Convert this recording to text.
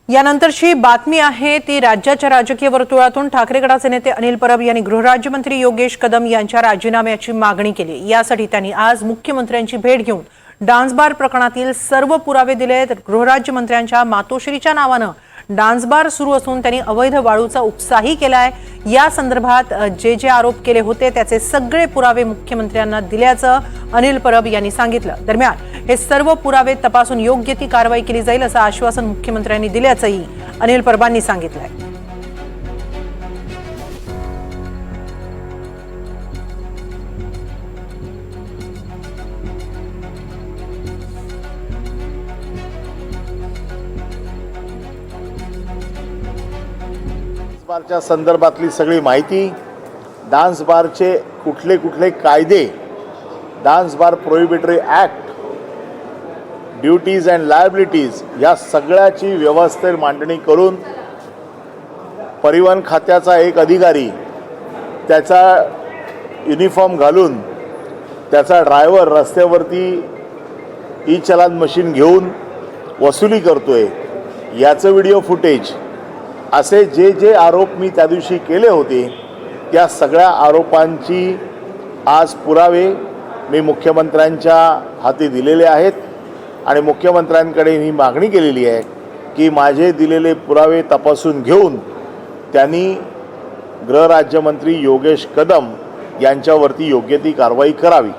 यानंतरची बातमी आहे ती राज्याच्या राजकीय वर्तुळातून ठाकरे गटाचे नेते अनिल परब यांनी गृहराज्यमंत्री योगेश कदम यांच्या राजीनाम्याची मागणी केली। यासाठी त्यांनी आज मुख्यमंत्र्यांची भेट घेऊन डान्स बार प्रकरणातील सर्व पुरावे दिले। गृहराज्यमंत्र्यांच्या मातोश्रीच्या नावाने डान्स बार सुरू असून त्यांनी अवैध वाळूचा उपसाही केलाय। या संदर्भात जे आरोप केले होते त्याचे सगळे पुरावे मुख्यमंत्र्यांना दिल्याचं अनिल परब यांनी सांगितलं। दरम्यान हे सर्व पुरावे तपासून योग्य ती कारवाई केली जाईल असं आश्वासन मुख्यमंत्र्यांनी दिल्याचंही अनिल परबांनी सांगितलंय। बारच्या संदर्भातली सगळी माहिती, डान्स बारचे कुठले कुठले कायदे, dance bar prohibitory act, duties and liabilities या सगळ्याची व्यवस्थेत मांडणी करून परिवहन खात्याचा एक अधिकारी त्याचा युनिफॉर्म घालून त्याचा ड्रायव्हर रस्त्यावरती ई चलान मशीन घेऊन वसुली करतोय याचं व्हिडिओ फुटेज, असे जे आरोप मी त्या दिवशी केले होते त्या सगळ्या आरोपांची आज पुरावे मी मुख्यमंत्र्यांच्या हाती दिलेले आहेत आणि मुख्यमंत्र्यांकडे ही मागणी केलेली आहे की माझे दिलेले पुरावे तपासून घेऊन त्यांनी गृहराज्यमंत्री योगेश कदम यांच्यावरती योग्य ती कारवाई करावी।